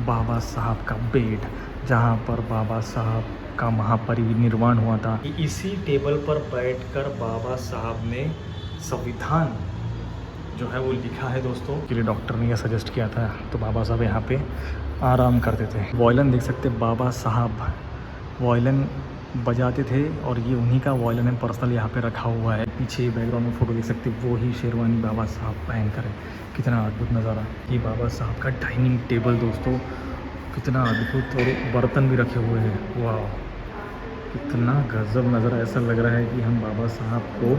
बाबा साहब का बेड, जहाँ पर बाबा साहब का महापरिनिर्वाण हुआ था। इसी टेबल पर बैठकर बाबा साहब ने संविधान जो है वो लिखा है दोस्तों। के लिए डॉक्टर ने यह सजेस्ट किया था, तो बाबा साहब यहाँ पे आराम करते थे। वॉयलन देख सकते, बाबा साहब वॉयलन बजाते थे और ये उन्हीं का वॉयलन है, पर्सनल यहाँ पे रखा हुआ है। पीछे बैकग्राउंड में फ़ोटो देख सकते, वो ही शेरवानी बाबा साहब पहन कर है। कितना अद्भुत नज़ारा। ये बाबा साहब का डाइनिंग टेबल दोस्तों, कितना अद्भुत, और बर्तन भी रखे हुए हैं। वाह, कितना गजब नज़ारा। ऐसा लग रहा है कि हम बाबा साहब को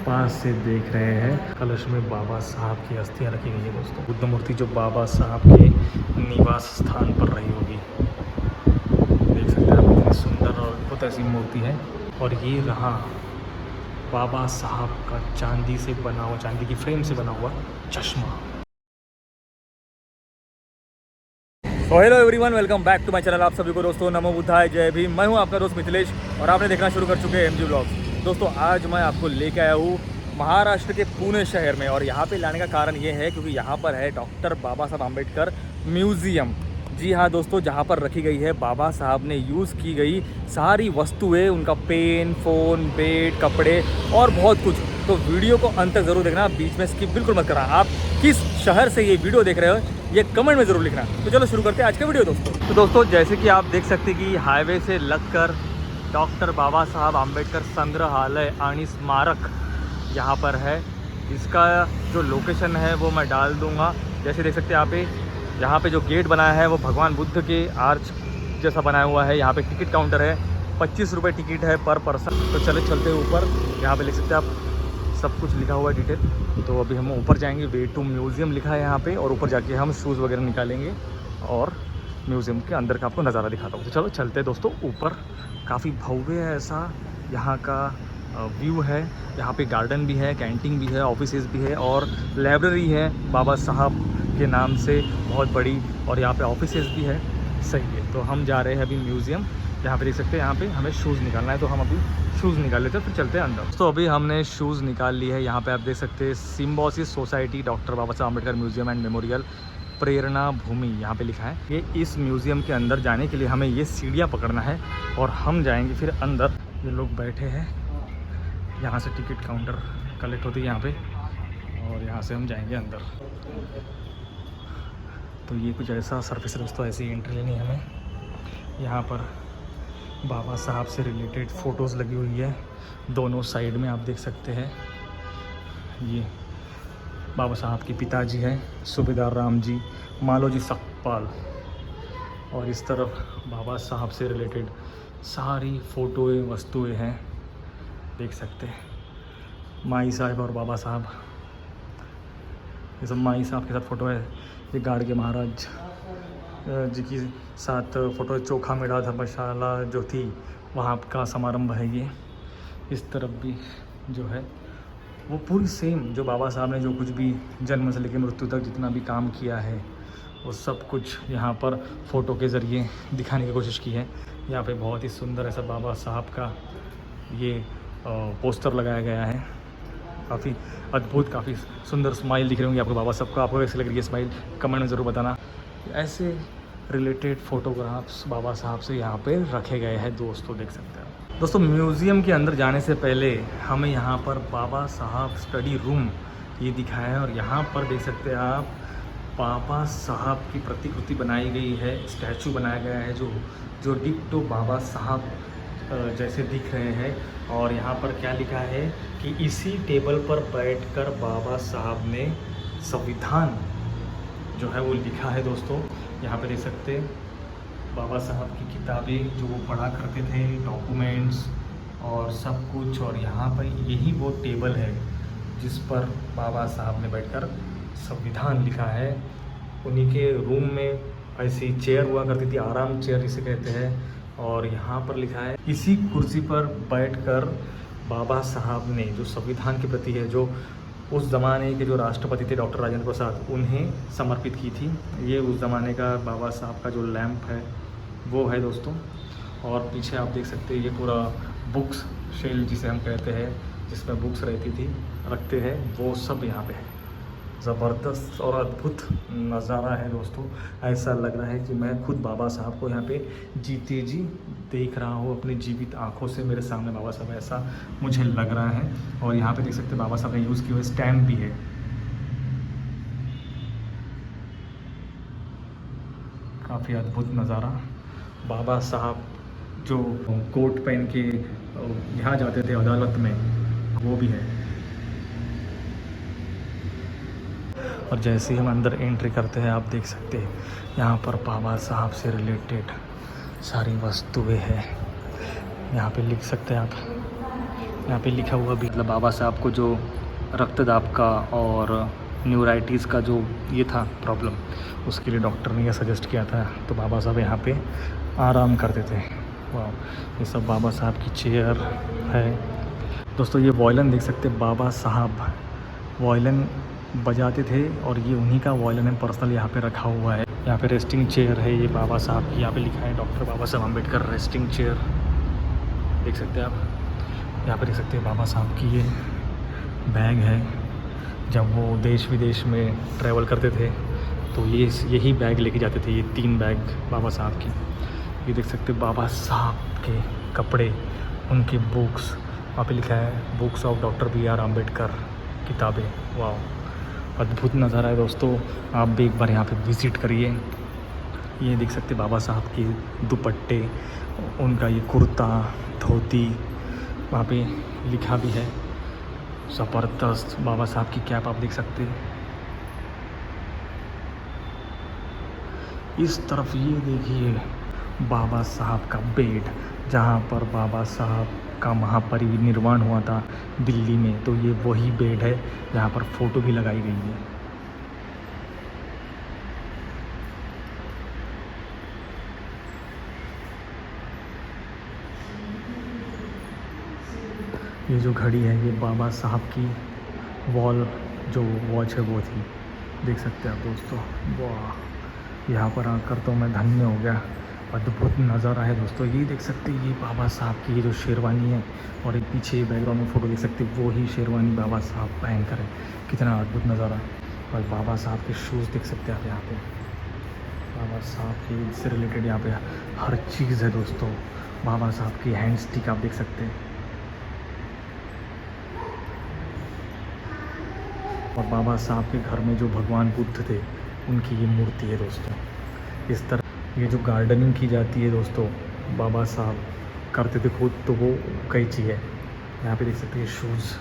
पास से देख रहे हैं। कलश में बाबा साहब की अस्थियाँ रखी गई है दोस्तों। बुद्ध मूर्ति जो बाबा साहब के निवास स्थान पर रही होगी, देख सकते हैं आप, कितनी सुंदर और अद्भुत ऐसी मूर्ति है। और ये रहा बाबा साहब का चांदी से बना हुआ, चांदी की फ्रेम से बना हुआ चश्मा। तो hello everyone, welcome back to my channel. आप सभी को दोस्तों नमो बुद्धाय, जय भीम। मैं हूं आपका दोस्त मिथिलेश और आपने देखना शुरू कर चुके हैं एमजी ब्लॉग्स। दोस्तों आज मैं आपको लेके आया हूं महाराष्ट्र के पुणे शहर में, और यहाँ पे लाने का कारण ये है क्योंकि यहाँ पर है डॉक्टर बाबा साहब आम्बेडकर म्यूज़ियम। जी हाँ दोस्तों, जहाँ पर रखी गई है बाबा साहब ने यूज़ की गई सारी वस्तुएं, उनका पेन, फ़ोन, बेड, कपड़े और बहुत कुछ। तो वीडियो को अंत तक ज़रूर देखना, बीच में स्किप बिल्कुल मत करना। आप किस शहर से ये वीडियो देख रहे हो ये कमेंट में ज़रूर लिखना। तो चलो शुरू करते हैं आज का वीडियो दोस्तों। तो दोस्तों जैसे कि आप देख सकते कि हाईवे से लगकर डॉक्टर बाबा साहब आम्बेडकर संग्रहालय आणि स्मारक यहाँ पर है। इसका जो लोकेशन है वो मैं डाल दूँगा। जैसे देख सकते हैं यहाँ पे जो गेट बनाया है वो भगवान बुद्ध के आर्च जैसा बनाया हुआ है। यहाँ पे टिकट काउंटर है, 25 रुपये टिकट है पर पर्सन। तो चलते ऊपर, यहाँ पे लिख सकते हैं आप, सब कुछ लिखा हुआ है डिटेल। तो अभी हम ऊपर जाएंगे, वे टू म्यूज़ियम लिखा है यहाँ पे, और ऊपर जाके हम शूज़ वगैरह निकालेंगे और म्यूज़ियम के अंदर का आपको नज़ारा दिखाता हूँ। तो चलो चलते हैं दोस्तों ऊपर। काफ़ी भव्य है ऐसा यहाँ का व्यू है। यहाँ पे गार्डन भी है, कैंटीन भी है, ऑफिसेज भी है और लाइब्रेरी है बाबा साहब के नाम से बहुत बड़ी, और यहाँ पे ऑफिसेज भी है। सही है, तो हम जा रहे हैं अभी म्यूज़ियम। यहाँ पे देख सकते हैं, यहाँ पे हमें शूज़ निकालना है, तो हम अभी शूज़ निकाल लेते हैं, फिर चलते हैं अंदर। तो अभी हमने शूज़ निकाल ली है। यहाँ पे आप देख सकते हैं Symbiosis society doctor Baba Saheb Ambedkar museum and memorial प्रेरणा भूमि यहाँ पे लिखा है। ये इस म्यूज़ियम के अंदर जाने के लिए हमें ये सीढ़ियाँ पकड़ना है और हम जाएंगे फिर अंदर। ये लोग बैठे हैं, यहाँ से टिकट काउंटर कलेक्ट होती है यहाँ पे, और यहाँ से हम जाएंगे अंदर। तो ये कुछ ऐसा सर्विस दोस्तों, ऐसी एंट्री लेनी है हमें। यहाँ पर बाबा साहब से रिलेटेड फ़ोटोज़ लगी हुई है दोनों साइड में, आप देख सकते हैं। ये बाबा साहब के पिताजी हैं सूबेदार राम जी मालोजी सकपाल, और इस तरफ बाबा साहब से रिलेटेड सारी फ़ोटोएँ वस्तुएँ हैं, देख सकते हैं। माई साहब और बाबा साहब, ये सब माई साहब के साथ फ़ोटो है। ये गाड़ के महाराज जी की साथ फ़ोटो, चोखा मेड़ा धर्मशाला जो थी वहाँ का समारंभ है ये। इस तरफ भी जो है वो पूरी सेम, जो बाबा साहब ने जो कुछ भी जन्म से लेकर मृत्यु तक जितना भी काम किया है वो सब कुछ यहाँ पर फ़ोटो के ज़रिए दिखाने की कोशिश की है। यहाँ पे बहुत ही सुंदर ऐसा बाबा साहब का ये पोस्टर लगाया गया है। काफ़ी अद्भुत, काफ़ी सुंदर स्माइल दिख रही होंगी आपको बाबा साहब का। आपको कैसी लग रही है स्माइल, कमेंट में ज़रूर बताना। ऐसे रिलेटेड फ़ोटोग्राफ्स बाबा साहब से यहाँ पे रखे गए हैं दोस्तों, देख सकते हैं दोस्तों। म्यूज़ियम के अंदर जाने से पहले हमें यहाँ पर बाबा साहब स्टडी रूम ये दिखाया है, और यहाँ पर देख सकते हैं आप बाबा साहब की प्रतिकृति बनाई गई है, स्टैचू बनाया गया है जो डिक्टो बाबा साहब जैसे दिख रहे हैं। और यहाँ पर क्या लिखा है कि इसी टेबल पर बैठकर बाबा साहब ने संविधान जो है वो लिखा है दोस्तों। यहाँ पे देख सकते बाबा साहब की किताबें जो वो पढ़ा करते थे, डॉक्यूमेंट्स और सब कुछ। और यहाँ पर यही वो टेबल है जिस पर बाबा साहब ने बैठकर संविधान लिखा है। उन्हीं के रूम में ऐसी चेयर हुआ करती थी, आराम चेयर जिसे कहते हैं। और यहाँ पर लिखा है इसी कुर्सी पर बैठकर बाबा साहब ने जो संविधान के प्रति है, जो उस ज़माने के जो राष्ट्रपति थे डॉक्टर राजेंद्र प्रसाद, उन्हें समर्पित की थी। ये उस ज़माने का बाबा साहब का जो लैंप है वो है दोस्तों। और पीछे आप देख सकते हैं ये पूरा बुक्स शेल जिसे हम कहते हैं, जिसमें बुक्स रहती थी, रखते हैं, वो सब यहाँ पे है। ज़बरदस्त और अद्भुत नज़ारा है दोस्तों। ऐसा लग रहा है कि मैं खुद बाबा साहब को यहाँ पे जीते जी देख रहा हूँ अपनी जीवित आँखों से। मेरे सामने बाबा साहब, ऐसा मुझे लग रहा है। और यहाँ पे देख सकते हैं बाबा साहब ने यूज़ किए हुए स्टैम्प भी है। काफ़ी अद्भुत नज़ारा। बाबा साहब जो कोट पहन के यहाँ जाते थे अदालत में, वो भी है। और जैसे ही हम अंदर एंट्री करते हैं आप देख सकते हैं यहाँ पर बाबा साहब से रिलेटेड सारी वस्तुएं हैं। यहाँ पे लिख सकते हैं आप, यहाँ पे लिखा हुआ भी, मतलब बाबा साहब को जो रक्तदाब का और न्यूराइटिस का जो ये था प्रॉब्लम, उसके लिए डॉक्टर ने यह सजेस्ट किया था। तो बाबा साहब यहाँ पे आराम करते थे। वाह, ये सब बाबा साहब की चेयर है दोस्तों। ये वॉयलन देख सकते हैं, बाबा साहब वॉयलन बजाते थे और ये उन्हीं का वॉयलन है पर्सनल यहाँ पे रखा हुआ है। यहाँ पे रेस्टिंग चेयर है ये बाबा साहब की, यहाँ पे लिखा है डॉक्टर बाबा साहब अम्बेडकर रेस्टिंग चेयर, देख सकते हैं आप। यहाँ पे देख सकते हैं बाबा साहब की ये बैग है। जब वो देश विदेश में ट्रैवल करते थे तो यही बैग लेके जाते थे, ये 3 बैग बाबा साहब की। ये देख सकते हैं बाबा साहब के कपड़े, उनके बुक्स, वहाँ पे लिखा है books of doctor BR Ambedkar किताबें। वाह, अद्भुत नज़ारा है दोस्तों। आप भी एक बार यहाँ पे विज़िट करिए। ये देख सकते बाबा साहब के दुपट्टे, उनका ये कुर्ता धोती, वहाँ पे लिखा भी है। ज़बरदस्त बाबा साहब की कैप आप देख सकते हैं। इस तरफ ये देखिए बाबा साहब का बेड, जहाँ पर बाबा साहब का महापरिनिर्वाण हुआ था दिल्ली में। तो ये वही बेड है जहाँ पर फ़ोटो भी लगाई गई है। ये जो घड़ी है ये बाबा साहब की वॉल जो वॉच है वो थी, देख सकते हैं आप दोस्तों। वाह, यहाँ पर आकर तो मैं धन्य हो गया। अद्भुत नज़ारा है दोस्तों। ये देख सकते हैं ये बाबा साहब की ये जो शेरवानी है, और एक पीछे बैकग्राउंड में फ़ोटो देख सकते हैं, वो ही शेरवानी बाबा साहब पहन कर है। कितना अद्भुत नज़ारा। और बाबा साहब के शूज़ देख सकते हैं आप यहाँ पे। बाबा साहब के से रिलेटेड यहाँ पे हर चीज़ है दोस्तों। बाबा साहब की हैंड स्टिक आप देख सकते हैं। और बाबा साहब के घर में जो भगवान बुद्ध थे उनकी ये मूर्ति है दोस्तों। इस तरह ये जो गार्डनिंग की जाती है दोस्तों, बाबा साहब करते थे खुद, तो वो कैंची है। यहाँ पे देख सकते हैं शूज़।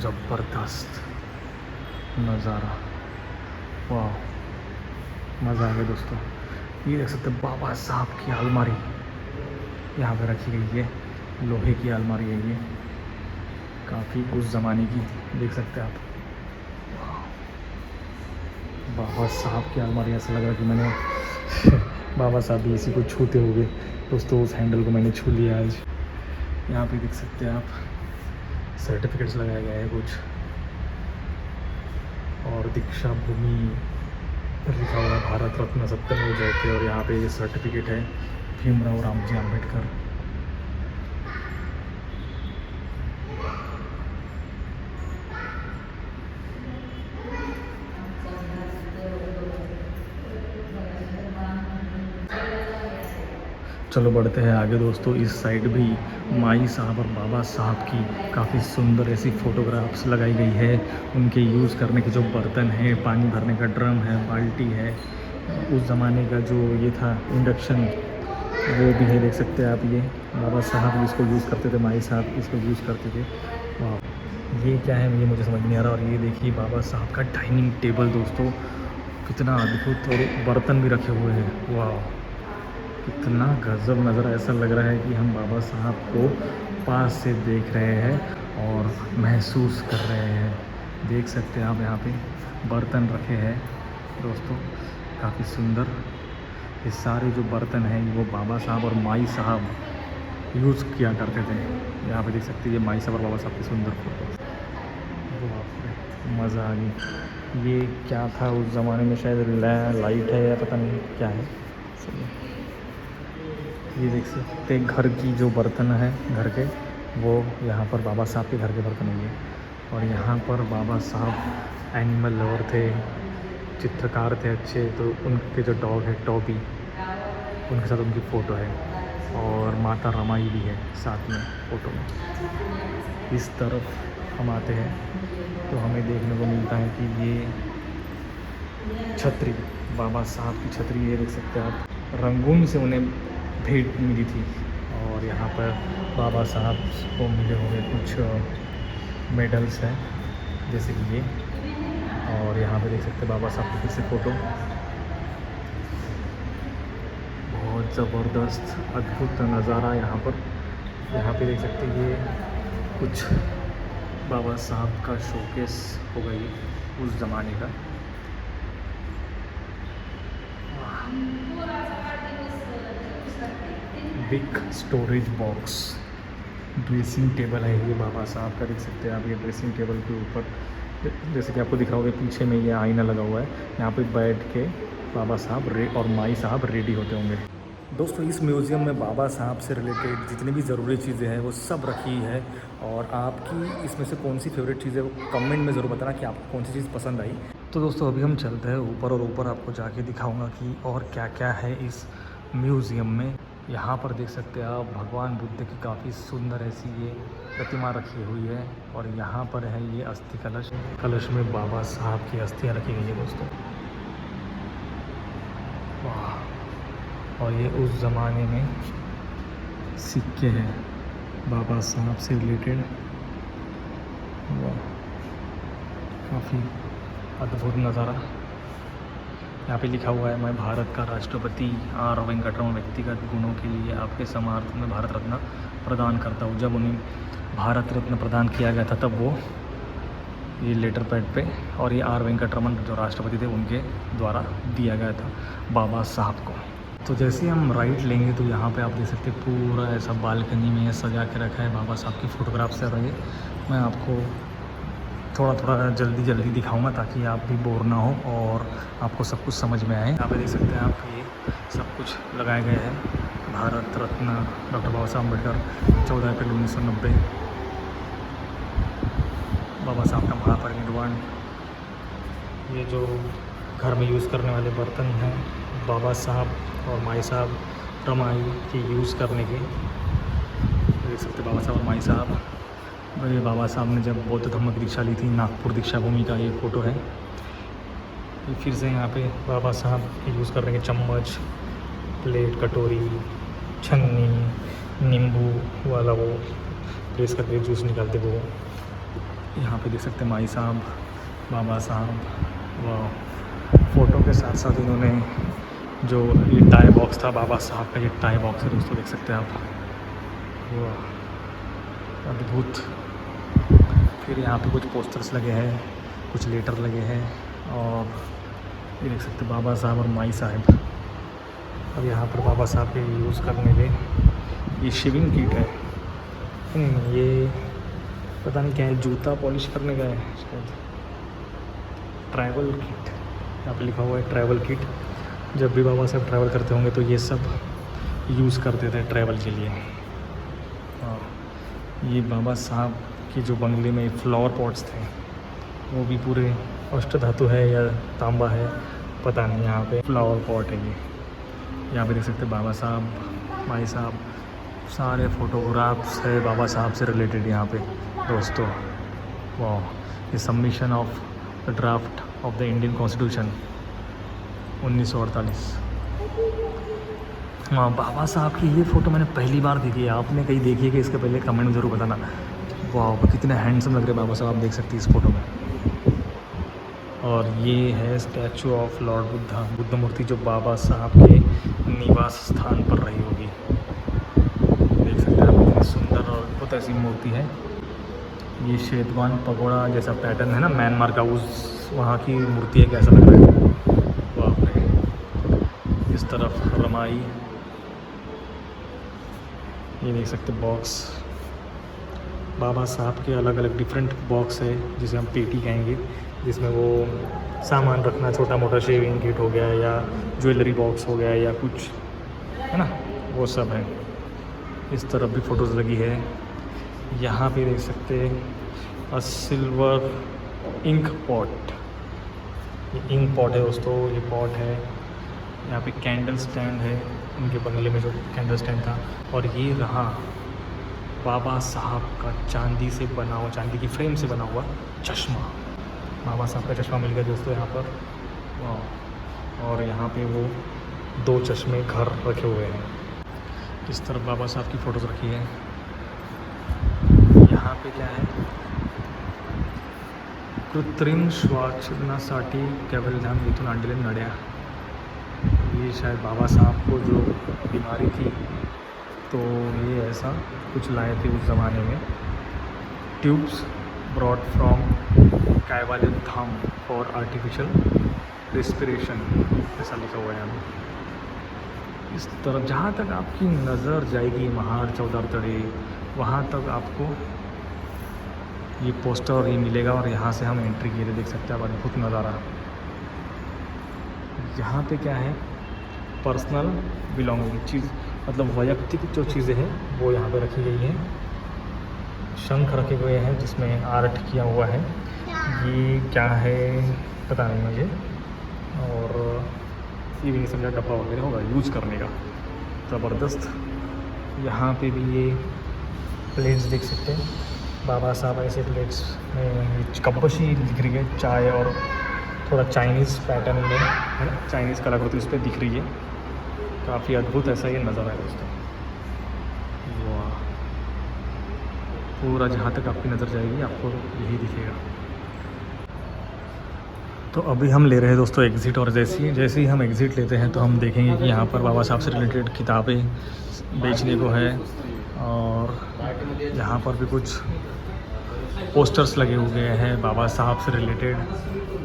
ज़बरदस्त नज़ारा, वाह, मज़ा आ गया दोस्तों। ये देख सकते हैं बाबा साहब की अलमारी यहाँ पे रखी गई है, लोहे की अलमारी है ये, काफ़ी उस ज़माने की, देख सकते हैं आप। बाबा साहब की अलमारी, ऐसा लग रहा कि मैंने बाबा साहब भी इसी को छूते हुए दोस्तों, उस हैंडल को मैंने छू लिया आज। यहाँ पे देख सकते हैं आप सर्टिफिकेट्स लगाए गए हैं कुछ, और दीक्षा भूमि लिखा हुआ है, भारत रत्न सत्यमेव जयते। और यहाँ पे ये सर्टिफिकेट है भीमराव रामजी अम्बेडकर। चलो बढ़ते हैं आगे दोस्तों। इस साइड भी माई साहब और बाबा साहब की काफ़ी सुंदर ऐसी फ़ोटोग्राफ्स लगाई गई है। उनके यूज़ करने के जो बर्तन हैं, पानी भरने का ड्रम है, बाल्टी है, उस ज़माने का जो ये था इंडक्शन, वो भी है, देख सकते हैं आप। ये बाबा साहब इसको यूज़ करते थे, माई साहब इसको यूज़ करते थे। वाह, ये क्या है ये मुझे समझ नहीं आ रहा। और ये देखिए बाबा साहब का डाइनिंग टेबल दोस्तों, कितना अद्भुत, और बर्तन भी रखे हुए हैं। वाह, कितना गजब नज़र, ऐसा लग रहा है कि हम बाबा साहब को पास से देख रहे हैं और महसूस कर रहे हैं। देख सकते हैं आप, यहाँ पे बर्तन रखे हैं दोस्तों, काफ़ी सुंदर। ये सारे जो बर्तन हैं वो बाबा साहब और माई साहब यूज़ किया करते थे। यहाँ पे देख सकते हैं ये माई साहब और बाबा साहब की सुंदर फोटो। मज़ा आ गई। ये क्या था उस ज़माने में, शायद लाइट है या पता नहीं क्या है। ये देख सकते घर की जो बर्तन है, घर के वो यहाँ पर बाबा साहब के घर के बर्तन है ये। और यहाँ पर बाबा साहब एनिमल लवर थे, चित्रकार थे अच्छे, तो उनके जो डॉग है टॉबी, उनके साथ उनकी फ़ोटो है। और माता रमाई भी है साथ में फ़ोटो में। इस तरफ हम आते हैं तो हमें देखने को मिलता है कि ये छतरी, बाबा साहब की छतरी, ये देख सकते हैं आप, रंगून से उन्हें भेंट मिली थी। और यहाँ पर बाबा साहब को मिले हुए कुछ मेडल्स हैं, जैसे कि ये। और यहाँ पे देख सकते हैं बाबा साहब की फिर से फ़ोटो, बहुत ज़बरदस्त अद्भुत नज़ारा यहाँ पर। यहाँ पे देख सकते हैं ये कुछ बाबा साहब का शोकेस होगा ये उस ज़माने का। Big storage box, dressing table है ये बाबा साहब का, देख सकते हैं आप। ये ड्रेसिंग टेबल के ऊपर जैसे कि आपको दिख रहा होगा पीछे में ये आईना लगा हुआ है, यहाँ पे बैठ के बाबा साहब और माई साहब रेडी होते होंगे। दोस्तों इस म्यूज़ियम में बाबा साहब से रिलेटेड जितनी भी ज़रूरी चीज़ें हैं वो सब रखी है। और आपकी इसमें से कौन सी फेवरेट चीज़ है वो कमेंट में ज़रूर बताना कि आपको कौन सी चीज़ पसंद आई। तो दोस्तों अभी हम चलते हैं ऊपर, और ऊपर आपको जाके दिखाऊंगा कि और क्या क्या है इस म्यूज़ियम में। यहाँ पर देख सकते हैं आप भगवान बुद्ध की काफ़ी सुंदर ऐसी ये प्रतिमा रखी हुई है। और यहाँ पर है ये अस्थि कलश, कलश में बाबा साहब की अस्थियाँ रखी गई है दोस्तों। वाह। और ये उस ज़माने में सिक्के हैं बाबा साहब से रिलेटेड। वाह, काफ़ी अद्भुत नज़ारा। यहाँ पे लिखा हुआ है, मैं भारत का राष्ट्रपति आर वेंकटरमण व्यक्तिगत गुणों के लिए आपके समार्थ में भारत रत्न प्रदान करता हूँ। जब उन्हें भारत रत्न प्रदान किया गया था तब वो ये लेटर पैड पे, और ये आर वेंकटरमण जो राष्ट्रपति थे उनके द्वारा दिया गया था बाबा साहब को। तो जैसे हम राइट लेंगे तो यहाँ पे आप देख सकते हैं पूरा ऐसा बालकनी में सजा के रखा है बाबा साहब की फ़ोटोग्राफ से। रही मैं आपको थोड़ा थोड़ा जल्दी दिखाऊंगा ताकि आप भी बोर ना हो और आपको सब कुछ समझ में आए। यहाँ पे देख सकते हैं आप, ये सब कुछ लगाए गए हैं। भारत रत्न डॉक्टर बाबा साहब अम्बेडकर, 14 अप्रैल 1990, बाबा साहब का महापरिनिर्वाण। ये जो घर में यूज़ करने वाले बर्तन हैं बाबा साहब और माई साहब रमाई के यूज़ करने के, देख सकते हैं बाबा साहब और माई साहब। और ये बाबा साहब ने जब बौद्ध धर्म की दीक्षा ली थी, नागपुर दीक्षा भूमि का ये फ़ोटो है। ये फिर से यहाँ पे बाबा साहब यूज़ करने के चम्मच, प्लेट, कटोरी, छन्नी, नींबू वाला वो प्रेस करके जूस निकालते वो। यहाँ पे देख सकते हैं माई साहब, बाबा साहब। वाह। फ़ोटो के साथ साथ इन्होंने जो ये टाई बॉक्स था बाबा साहब का, ये टाई बॉक्स है दोस्तों, देख सकते हैं आप। वाह, अद्भुत। फिर यहाँ पे कुछ पोस्टर्स लगे हैं, कुछ लेटर लगे हैं, और ये देख सकते हैं बाबा साहब और माई साहब। अब यहाँ पर बाबा साहब के यूज़ करने के ये शेविंग किट है। ये पता नहीं क्या है, जूता पॉलिश करने का है शायद। ट्रैवल किट, यहाँ पे लिखा हुआ है ट्रैवल किट। जब भी बाबा साहब ट्रैवल करते होंगे तो ये सब यूज़ करते थे ट्रैवल के लिए। ये बाबा साहब के जो बंगले में फ्लावर पॉट्स थे वो भी पूरे अष्ट धातु है या तांबा है पता नहीं। यहाँ पे फ्लावर पॉट है ये। यहाँ पे देख सकते हैं बाबा साहब, माई साहब, सारे फोटोग्राफ्स है बाबा साहब से रिलेटेड यहाँ पे दोस्तों। वाह। ये submission of the draft of the Indian constitution 1948। हाँ, बाबा साहब की ये फ़ोटो मैंने पहली बार देखी है। आपने कहीं देखी है कि इसके पहले कमेंट में ज़रूर बताना। वाह, कितने हैंडसम लग रहे बाबा साहब, आप देख सकते हैं इस फ़ोटो में। और ये है स्टैचू ऑफ लॉर्ड बुद्धा, बुद्ध मूर्ति जो बाबा साहब के निवास स्थान पर रही होगी। देख सकते हैं आप, कितनी सुंदर और बहुत ऐसी मूर्ति है। ये शेतवान पगोड़ा जैसा पैटर्न है ना म्यांमार का, उस वहाँ की मूर्ति है, कैसा लग रहा है। बाप रे। इस तरफ रमाई, ये देख सकते बॉक्स, बाबा साहब के अलग अलग डिफरेंट बॉक्स है जिसे हम पेटी कहेंगे, जिसमें वो सामान रखना, छोटा मोटा शेविंग किट हो गया या ज्वेलरी बॉक्स हो गया या कुछ है ना, वो सब है। इस तरफ भी फ़ोटोज़ लगी है। यहाँ पे देख सकते हैं सिल्वर इंक पॉट, ये इंक पॉट है दोस्तों, ये पॉट है। यहाँ पे कैंडल स्टैंड है, उनके बंगले में जो कैंडल स्टैंड था। और ये रहा बाबा साहब का चांदी से बना हुआ, चांदी की फ्रेम से बना हुआ चश्मा। बाबा साहब का चश्मा मिल गया दोस्तों यहाँ पर। वाह। और यहाँ पे वो 2 चश्मे घर रखे हुए हैं। इस तरफ बाबा साहब की फ़ोटोज़ रखी है। यहाँ पे क्या है, कृत्रिम श्वासनासाठी केवलधाम इथून आणलेले नड्या। ये शायद बाबा साहब को जो बीमारी थी तो ये ऐसा कुछ लाए थे उस ज़माने में। Tubes broad from Kaivalyam Dham for artificial respiration, ऐसा लिखा हुआ है यहाँ पे। इस तरफ जहाँ तक आपकी नज़र जाएगी महाड़ चौदार तड़े, वहाँ तक आपको ये पोस्टर और ये मिलेगा। और यहाँ से हम एंट्री किए थे, देख सकते हैं आप अद्भुत नज़ारा। यहाँ पे क्या है, पर्सनल बिलोंगिंग चीज़, मतलब वैयक्तिक जो चीज़ें हैं वो यहाँ पे रखी गई हैं। शंख रखे हुए हैं जिसमें आर्ट किया हुआ है। ये क्या है पता नहीं मुझे, और ये भी नहीं समझा, डब्बा वगैरह होगा यूज़ करने का। ज़बरदस्त। यहाँ पे भी ये प्लेट्स देख सकते हैं, बाबा साहब ऐसे प्लेट्स में कपशी दिख रही है, चाय और थोड़ा चाइनीज़ पैटर्न में है ना, चाइनीज़ कलाकृति उस पर दिख रही है। काफ़ी अद्भुत ऐसा ये नज़ारा है दोस्तों। वाह, पूरा जहाँ तक आपकी नज़र जाएगी आपको यही दिखेगा। तो अभी हम ले रहे हैं दोस्तों एग्ज़िट, और जैसे ही हम एग्ज़िट लेते हैं तो हम देखेंगे कि यहाँ पर बाबा साहब से रिलेटेड किताबें बेचने को है। और यहाँ पर भी कुछ पोस्टर्स लगे हुए हैं बाबा साहब से रिलेटेड।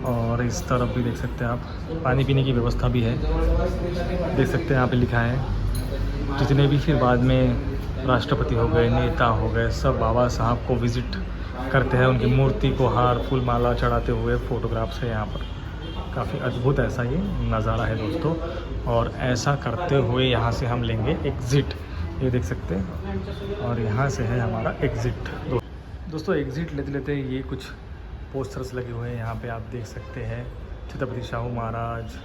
और इस तरफ भी देख सकते हैं आप पानी पीने की व्यवस्था भी है, देख सकते हैं यहाँ पे लिखा है। जितने भी फिर बाद में राष्ट्रपति हो गए, नेता हो गए, सब बाबा साहब को विज़िट करते हैं, उनकी मूर्ति को हार फूल माला चढ़ाते हुए फ़ोटोग्राफ्स है यहाँ पर। काफ़ी अद्भुत ऐसा ये नज़ारा है दोस्तों। और ऐसा करते हुए यहाँ से हम लेंगे एग्ज़िट, ये देख सकते हैं। और यहाँ से है हमारा एग्ज़िट। दोस्तों एग्ज़िट लेते लेते ये कुछ पोस्टर्स लगे हुए हैं यहाँ पे, आप देख सकते हैं। छत्रपति शाहू महाराज,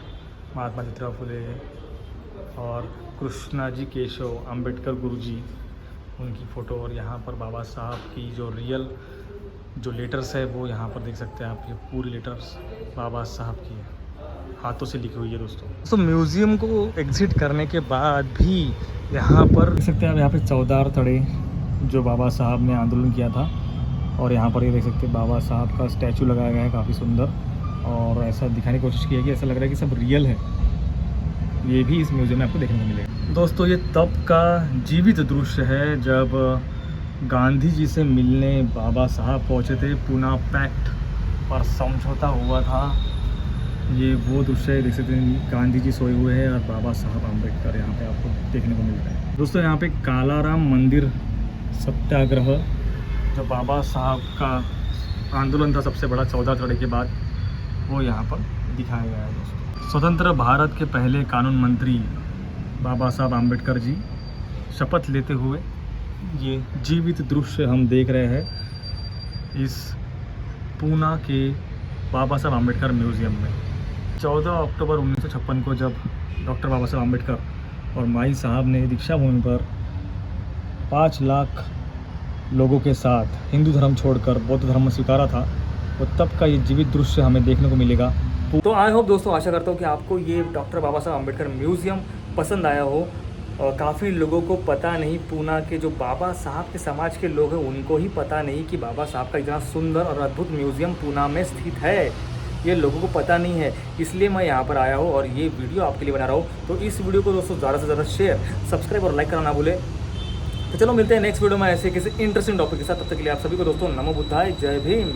महात्मा ज्योतिराव फुले और कृष्णाजी केशव अंबेडकर गुरुजी, उनकी फ़ोटो। और यहाँ पर बाबा साहब की जो रियल जो लेटर्स है वो यहाँ पर देख सकते हैं आप। ये पूरी लेटर्स बाबा साहब की हाथों से लिखी हुई है दोस्तों। तो म्यूज़ियम को एग्ज़िट करने के बाद भी यहाँ पर देख सकते हैं आप, यहाँ पे 14 तड़े जो बाबा साहब ने आंदोलन किया था। और यहाँ पर ये देख सकते हैं बाबा साहब का स्टैचू लगाया गया है, काफ़ी सुंदर। और ऐसा दिखाने की कोशिश की है कि ऐसा लग रहा है कि सब रियल है। ये भी इस म्यूज़ियम में आपको देखने को मिलेगा दोस्तों। ये तब का जीवित दृश्य है जब गांधी जी से मिलने बाबा साहब पहुँचे थे। पूना पैक्ट पर समझौता हुआ था। ये वो दृश्य है, देख सकते हैं गांधी जी सोए हुए हैं और बाबा साहब अम्बेडकर यहाँ पे आपको देखने को मिलता है दोस्तों। यहाँ पे कालाराम मंदिर सत्याग्रह, जो बाबा साहब का आंदोलन था सबसे बड़ा 14 तड़े के बाद, वो यहाँ पर दिखाया गया है दोस्तों। स्वतंत्र भारत के पहले कानून मंत्री बाबा साहब अम्बेडकर जी शपथ लेते हुए ये जीवित दृश्य हम देख रहे हैं इस पूना के बाबा साहब अम्बेडकर म्यूज़ियम में। 14 अक्टूबर 1956 को जब डॉक्टर बाबा साहब अम्बेडकर और माई साहब ने दीक्षा भूमि पर 5 लाख लोगों के साथ हिंदू धर्म छोड़कर बौद्ध धर्म स्वीकारा था, वो तब का ये जीवित दृश्य हमें देखने को मिलेगा। तो आई होप दोस्तों, आशा करता हूँ कि आपको ये डॉक्टर बाबा साहब अम्बेडकर म्यूज़ियम पसंद आया हो। और काफ़ी लोगों को पता नहीं, पूना के जो बाबा साहब के समाज के लोग हैं उनको ही पता नहीं कि बाबा साहब का इतना सुंदर और अद्भुत म्यूज़ियम पूना में स्थित है। ये लोगों को पता नहीं है, इसलिए मैं यहाँ पर आया हूँ और ये वीडियो आपके लिए बना रहा हूँ। तो इस वीडियो को दोस्तों ज़्यादा से ज़्यादा शेयर, सब्सक्राइब और लाइक करना ना भूलें। तो चलो मिलते हैं नेक्स्ट वीडियो में ऐसे किसी इंटरेस्टिंग टॉपिक के साथ। तब तक के लिए आप सभी को दोस्तों नमो बुद्धाय, जय भीम।